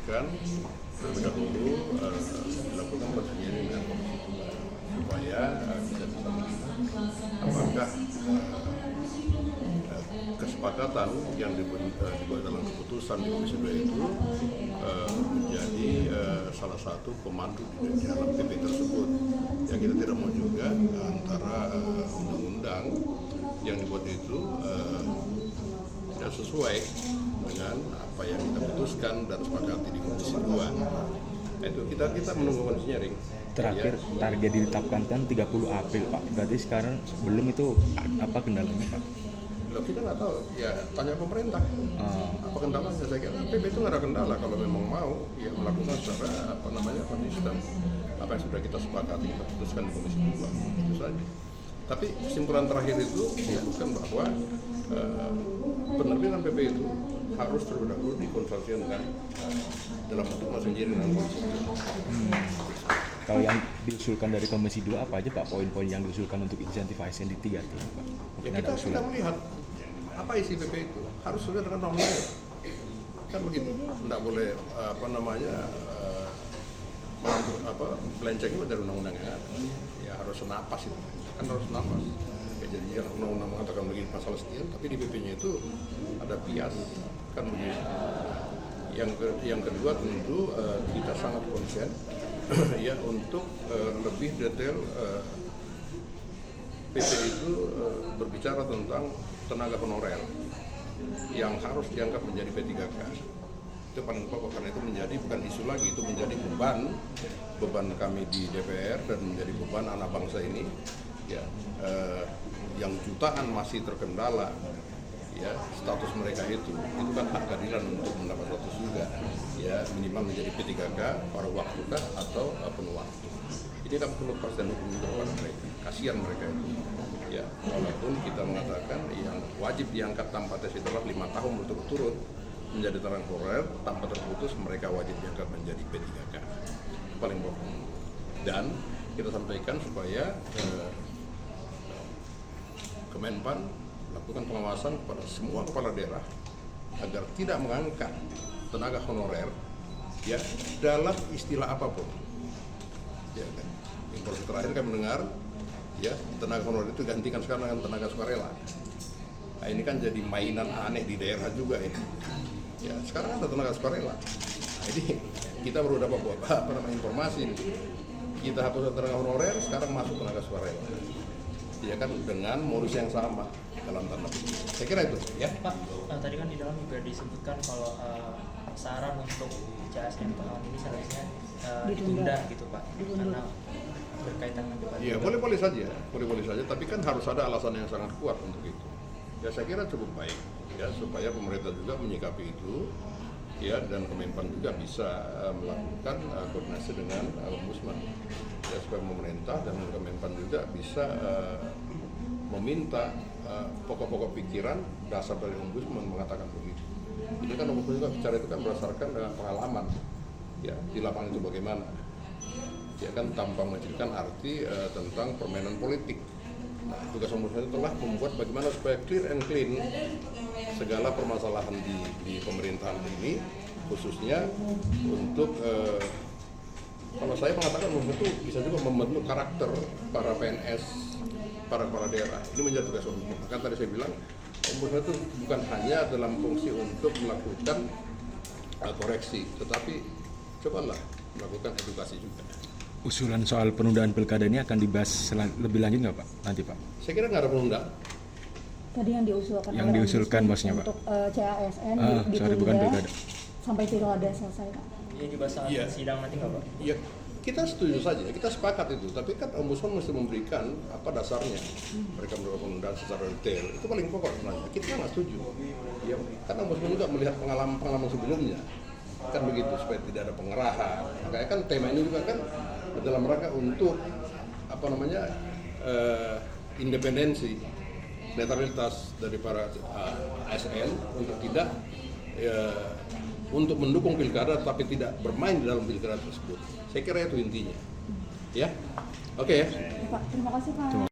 menyampaikan terlebih dahulu dilakukan pertemuan dengan Komisi 2 supaya bisa kita melihat apakah kesepakatan yang dibuat dalam keputusan di Komisi 2 itu menjadi salah satu pemandu di dalam PP tersebut. Yang kita tidak mau juga antara undang-undang yang dibuat itu tidak sesuai dengan apa yang kita putuskan dan sepakati di Komisi 2. Itu kita menunggu kondisinya, Ring. Terakhir ya. Target ditetapkan kan 30 April, Pak. Berarti sekarang belum itu apa kendalanya, Pak? Loh, kita nggak tahu, ya tanya pemerintah. Apa kendalanya? Saya kira PP itu nggak ada kendala kalau memang mau ya melakukan secara konsisten apa yang sudah kita sepakati, kita putuskan di Komisi 2 itu saja. Tapi kesimpulan terakhir itu menyebutkan bahwa penerbitan PP itu harus terlebih dahulu dikonsultasikan dengan dalam bentuk masing-masing dengan Komisi 2. Kalau yang diusulkan dari Komisi 2 apa aja Pak poin-poin yang diusulkan untuk insentivasi di 3T Pak? Ya kita melihat apa isi PP itu harus sesuai dengan undang-undang. Kan begitu, tidak boleh melenceng dari undang-undang yang ada. Ya harus senapas itu, kan harus senapas. Ya, jadi yang undang-undang mengatakan begini pasal sekian, tapi di PP-nya itu ada bias, kan begitu. Yang kedua tentu kita sangat konsen ya untuk lebih detail. PP itu berbicara tentang tenaga honorer yang harus dianggap menjadi P3K. Itu paling pokok karena itu menjadi bukan isu lagi, itu menjadi beban kami di DPR dan menjadi beban anak bangsa ini ya, yang jutaan masih terkendala ya status mereka itu kan hak keadilan untuk mendapat status juga ya, minimal menjadi P3K paruh waktu kah atau penuh waktu. Ini kan perlu kepastian hukum juga kepada mereka, kasihan mereka itu ya, walaupun kita mengatakan yang wajib diangkat tanpa tes itu adalah 5 tahun berturut-turut menjadi tenaga honorer tanpa terputus, mereka wajib diangkat menjadi P3K. Itu paling pokok. Dan kita sampaikan supaya Kemenpan melakukan pengawasan kepada semua kepala daerah agar tidak mengangkat tenaga honorer ya dalam istilah apapun. Ya kan. Informasi terakhir kami mendengar ya tenaga honorer itu gantikan sekarang dengan tenaga sukarela. Nah, ini kan jadi mainan aneh di daerah juga ini. Ya sekarang ada tenaga sukarela. Nah, ini kita baru dapat informasi. Kita hapus tenaga honorer, sekarang masuk tenaga sukarela. Ya kan dengan modus yang sama dalam tanda kutip. Saya kira itu ya. Pak, tadi kan di dalam juga disebutkan kalau saran untuk CASN tahun ini seharusnya ditunda gitu Pak, karena berkaitan dengan debat. Iya, boleh-boleh saja, tapi kan harus ada alasan yang sangat kuat untuk itu. Ya saya kira cukup baik ya supaya pemerintah juga menyikapi itu ya, dan Kemenpan juga bisa melakukan koordinasi dengan Ombudsman ya, supaya pemerintah dan Kemenpan juga bisa meminta pokok-pokok pikiran dasar dari Ombudsman mengatakan begitu. Ini kan Ombudsman juga bicara itu kan berdasarkan dengan pengalaman ya di lapangan itu bagaimana ya kan, tanpa mengecilkan arti tentang permainan politik. Nah, tugas Ombudsman itu telah membuat bagaimana supaya clear and clean segala permasalahan di pemerintahan ini, khususnya untuk kalau saya mengatakan Ombudsman itu bisa juga membentuk karakter para PNS, para kepala daerah. Ini menjadi tugas Ombudsman. Kan tadi saya bilang Ombudsman itu bukan hanya dalam fungsi untuk melakukan koreksi, tetapi cobalah melakukan edukasi juga. Usulan soal penundaan pilkada ini akan dibahas lebih lanjut nggak Pak nanti Pak? Saya kira nggak ada penundaan. Tadi yang diusulkan bosnya Pak untuk CASN bukan pilkada sampai pilkada selesai Pak. Ini dibahas sidang nanti nggak Pak? Iya, kita setuju saja, kita sepakat itu. Tapi kan Ombudsman mesti memberikan apa dasarnya. Mereka melakukan penundaan secara detail. Itu paling pokok sebenarnya. Kita nggak setuju. Ya, karena Ombudsman juga melihat pengalaman sebelumnya. Kan begitu, supaya tidak ada pengerahan. Makanya kan tema ini juga kan dalam rangka untuk independensi, netralitas dari para ASN untuk tidak untuk mendukung pilkada tapi tidak bermain di dalam pilkada tersebut. Saya kira itu intinya. Ya. Oke ya. Pak, terima kasih Pak.